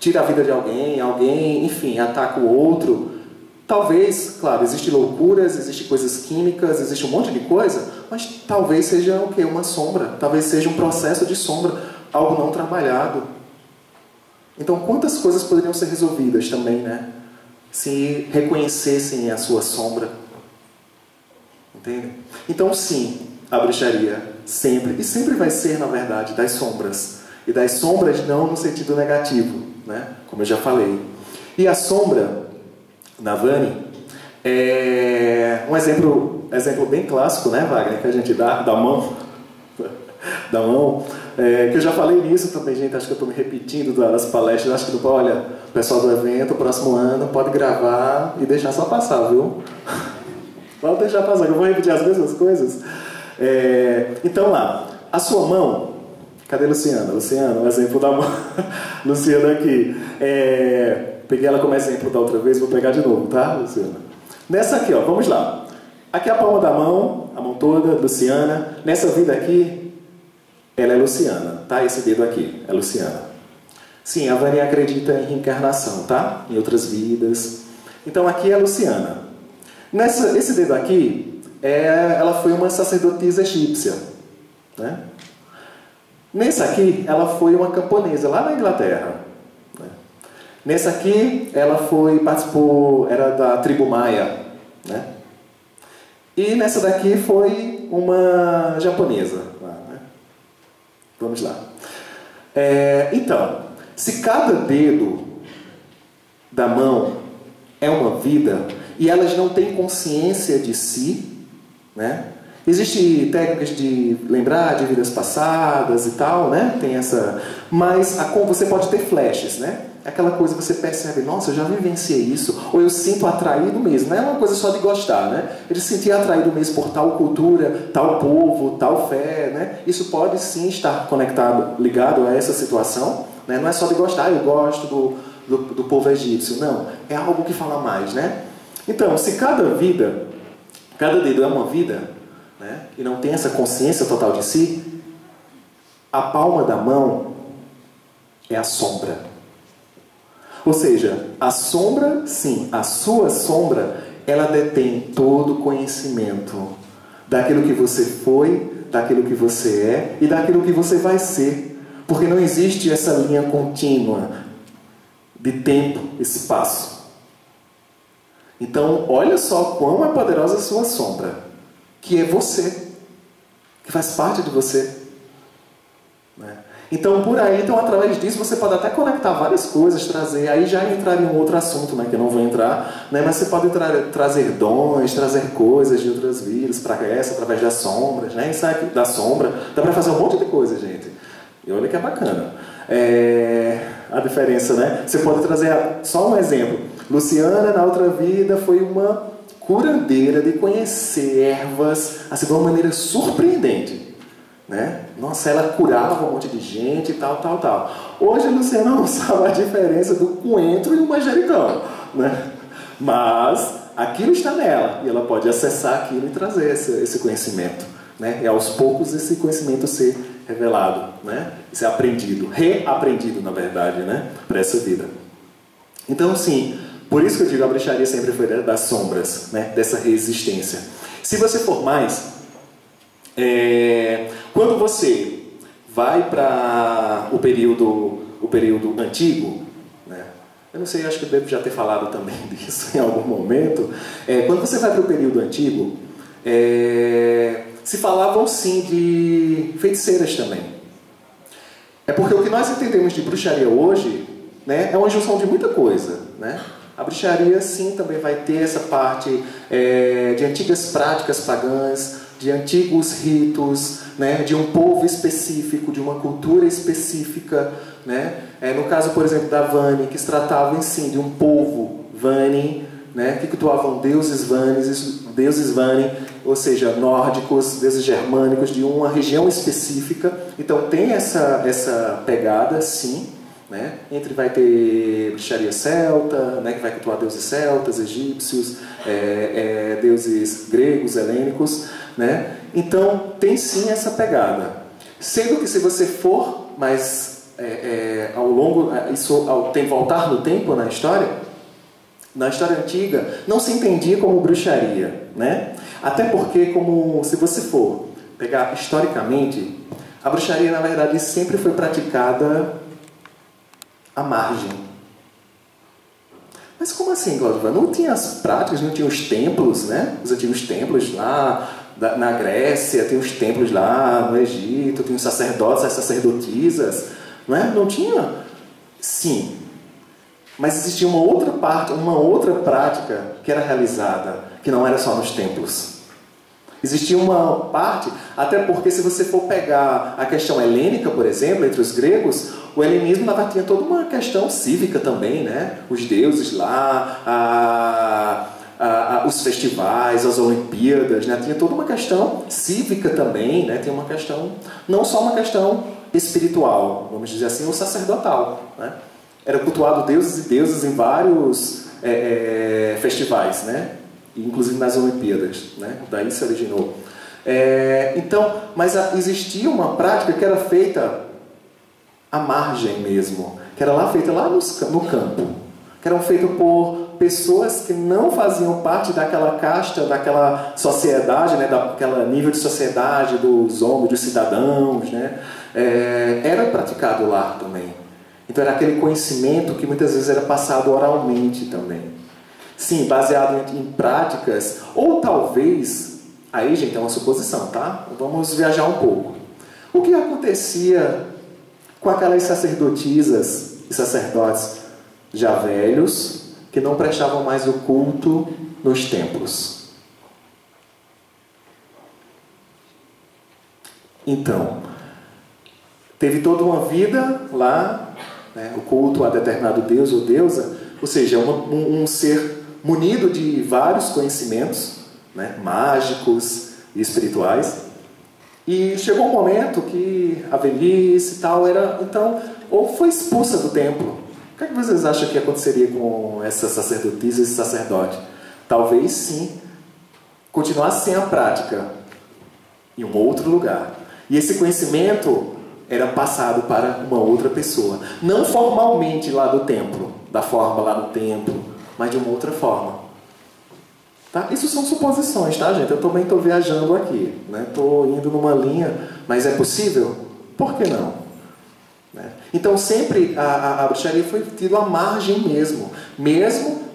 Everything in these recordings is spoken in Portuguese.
tira a vida de alguém, enfim, ataca o outro. Talvez, claro, existem loucuras, existem coisas químicas, existe um monte de coisa, mas talvez seja o quê? Uma sombra, talvez seja um processo de sombra, algo não trabalhado. Então, quantas coisas poderiam ser resolvidas também, né? Se reconhecessem a sua sombra. Entende? Então, sim, a bruxaria sempre, e sempre vai ser, na verdade, das sombras. E das sombras não no sentido negativo, né? Como eu já falei. E a sombra, na Vani, é um exemplo bem clássico, né, Wagner, que a gente dá da mão. Da mão. Que eu já falei nisso também, gente, acho que eu estou me repetindo das palestras, acho que, olha, o pessoal do evento, próximo ano, pode gravar e deixar só passar, viu? Pode deixar passar, que eu vou repetir as mesmas coisas. Então lá, a sua mão, cadê a Luciana? Luciana, um exemplo da mão. Luciana aqui. Peguei ela como exemplo da outra vez, vou pegar de novo, tá, Luciana? Nessa aqui, ó, vamos lá. Aqui é a palma da mão, a mão toda, Luciana. Nessa vida aqui, ela é Luciana, tá? Esse dedo aqui é Luciana. Sim, a Vani acredita em reencarnação, tá? Em outras vidas. Então aqui é a Luciana. Esse dedo aqui, ela foi uma sacerdotisa egípcia, né? Nesse aqui, ela foi uma camponesa lá na Inglaterra. Né? Nesse aqui, ela participou, era da tribo Maia, né? E nessa daqui foi uma japonesa. Né? Vamos lá. Então, se cada dedo da mão é uma vida e elas não têm consciência de si, né? Existem técnicas de lembrar de vidas passadas e tal, né? Tem essa... Mas você pode ter flashes, né? Aquela coisa que você percebe, nossa, eu já vivenciei isso, ou eu sinto atraído mesmo. Não é uma coisa só de gostar, né? Eu senti atraído mesmo por tal cultura, tal povo, tal fé, né? Isso pode sim estar conectado, ligado a essa situação, né? Não é só de gostar, eu gosto do povo egípcio. Não, é algo que fala mais, né? Então, se cada dedo é uma vida, né, e não tem essa consciência total de si, a palma da mão é a sombra. Ou seja, a sombra, sim, a sua sombra, ela detém todo o conhecimento daquilo que você foi, daquilo que você é e daquilo que você vai ser. Porque não existe essa linha contínua de tempo e espaço. Então, olha só quão é poderosa a sua sombra, que é você, que faz parte de você. Né? Então, por aí, através disso, você pode até conectar várias coisas, trazer, aí já entrar em um outro assunto, né, que eu não vou entrar, né, mas você pode trazer dons, trazer coisas de outras vidas para essa, através das sombras, né, isso aqui, da sombra, dá para fazer um monte de coisa, gente. E olha que é bacana. A diferença, né? Você pode trazer, só um exemplo, Luciana, na outra vida, foi uma curandeira de conhecer ervas, assim, de uma maneira surpreendente. Né? Nossa, ela curava um monte de gente e tal. Hoje a Luciana não sabe a diferença do coentro e o manjericão, né? Mas aquilo está nela e ela pode acessar aquilo e trazer esse conhecimento, né? E aos poucos esse conhecimento ser revelado, né? Ser aprendido, reaprendido na verdade, né? Para essa vida. Então sim, por isso que eu digo a bruxaria sempre foi das sombras, né? Dessa resistência. Se você for mais, quando você vai para o período antigo, né? Eu não sei, acho que eu devo já ter falado também disso em algum momento. Quando você vai para o período antigo, se falavam sim de feiticeiras também. É porque o que nós entendemos de bruxaria hoje, né, é uma junção de muita coisa, né? A bruxaria sim também vai ter essa parte de antigas práticas pagãs, de antigos ritos, né, de um povo específico, de uma cultura específica, né? No caso, por exemplo, da Vani, que se tratava, sim, de um povo Vani, né, que cultuavam deuses Vani, ou seja, nórdicos, deuses germânicos, de uma região específica. Então tem essa pegada, sim, né? Vai ter bruxaria celta, né, que vai cultuar deuses celtas, egípcios, deuses gregos, helênicos, né? Então tem sim essa pegada. Sendo que se você for mais ao longo, tem voltar no tempo na história antiga, não se entendia como bruxaria, né? Até porque, se você for pegar historicamente, a bruxaria, na verdade, sempre foi praticada à margem. Mas como assim, Cláudio? Não tinha as práticas, não tinha os templos, né? Os antigos templos lá na Grécia, tem os templos lá no Egito, tem os sacerdotes, as sacerdotisas, não é? Não tinha? Sim. Mas existia uma outra parte, uma outra prática que era realizada, que não era só nos templos. Existia uma parte, até porque se você for pegar a questão helênica, por exemplo, entre os gregos, o helenismo tinha toda uma questão cívica também, né? Os deuses lá, os festivais, as Olimpíadas, né? Tinha toda uma questão cívica também, né? Tinha uma questão, não só uma questão espiritual, vamos dizer assim, ou sacerdotal, né? Era cultuado deuses e deusas em vários festivais, né? Inclusive nas Olimpíadas, né? Daí se originou. Mas existia uma prática que era feita à margem mesmo, que era feita lá no campo, que eram feitas por pessoas que não faziam parte daquela casta, daquela sociedade, né? Daquela nível de sociedade dos homens, dos cidadãos, né? Era praticado lá também. Então era aquele conhecimento que muitas vezes era passado oralmente também. Sim, baseado em práticas, ou talvez, aí gente, é uma suposição, tá? Vamos viajar um pouco. O que acontecia com aquelas sacerdotisas e sacerdotes já velhos, que não prestavam mais o culto nos templos? Então, teve toda uma vida lá, né, o culto a determinado deus ou deusa, ou seja, um ser munido de vários conhecimentos, né, mágicos e espirituais, e chegou um momento que a velhice e tal então, ou foi expulsa do templo. O que é que vocês acham que aconteceria com essa sacerdotisa e esse sacerdote? Talvez sim, continuasse sem a prática em um outro lugar. E esse conhecimento era passado para uma outra pessoa. Não formalmente lá do templo, da forma lá no templo, mas de uma outra forma. Tá? Isso são suposições, tá, gente? Eu também estou viajando aqui, né? Estou indo numa linha, mas é possível? Por que não? Né? Então sempre a bruxaria foi tida à margem mesmo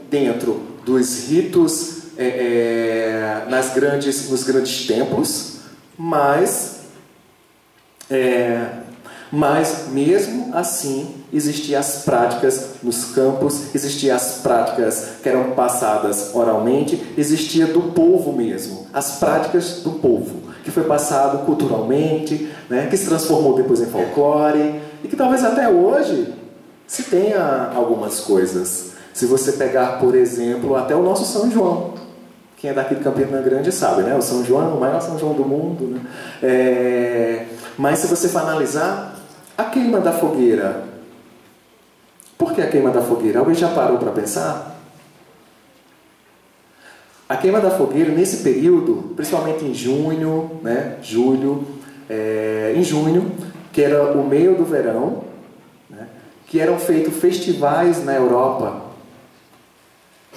dentro dos ritos nos grandes templos, mas mesmo assim existiam as práticas nos campos, existiam as práticas que eram passadas oralmente, existia do povo mesmo, as práticas do povo, que foi passado culturalmente, né, que se transformou depois em folclore, e que talvez até hoje se tenha algumas coisas. Se você pegar, por exemplo, até o nosso São João, quem é daqui de Campina Grande sabe, né? O São João, o maior São João do mundo, né? Mas se você for analisar, a queima da fogueira. Por que a queima da fogueira? Alguém já parou para pensar? A queima da fogueira, nesse período, principalmente em junho, né? Julho, em junho, que era o meio do verão, né? Que eram feitos festivais na Europa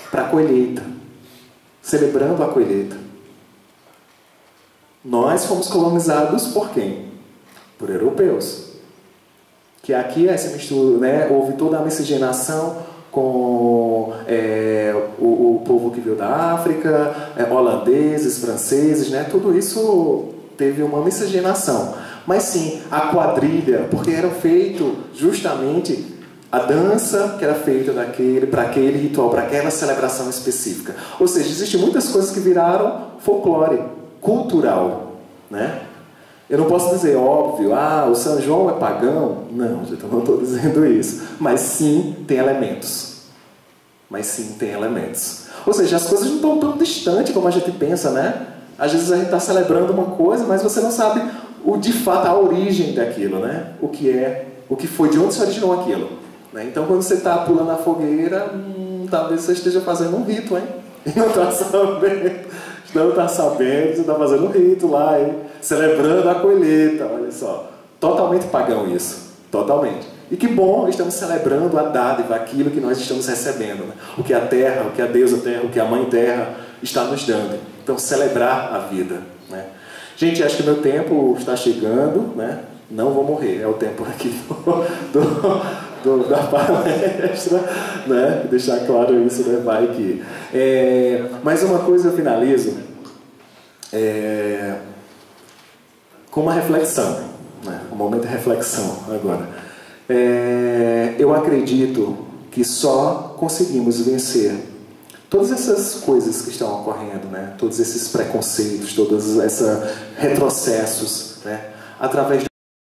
para a colheita, celebrando a colheita. Nós fomos colonizados por quem? Por europeus. Que aqui essa mistura, né, houve toda a miscigenação com o povo que veio da África, holandeses, franceses, né, tudo isso teve uma miscigenação. Mas sim, a quadrilha, porque era feito justamente a dança que era feita para aquele ritual, para aquela celebração específica. Ou seja, existem muitas coisas que viraram folclore cultural, né? Eu não posso dizer, óbvio, o São João é pagão. Não, eu não estou dizendo isso. Mas sim, tem elementos. Ou seja, as coisas não estão tão distantes como a gente pensa, né? Às vezes a gente está celebrando uma coisa, mas você não sabe de fato a origem daquilo, né? O que foi, de onde se originou aquilo. Né? Então, quando você está pulando a fogueira, talvez você esteja fazendo um rito, hein? E não está sabendo. Não está sabendo, você está fazendo um rito lá, hein? Celebrando a colheita, olha só. Totalmente pagão isso. Totalmente. E que bom, estamos celebrando a dádiva, aquilo que nós estamos recebendo, né? O que a terra, o que a deusa terra, o que a mãe terra está nos dando. Então, celebrar a vida, né? Gente, acho que meu tempo está chegando, né? Não vou morrer, é o tempo aqui da palestra, né? Deixar claro isso, né? Vai que... mais uma coisa, eu finalizo com uma reflexão, né? Um momento de reflexão agora. Eu acredito que só conseguimos vencer todas essas coisas que estão ocorrendo, né? Todos esses preconceitos, todos esses retrocessos, né? Através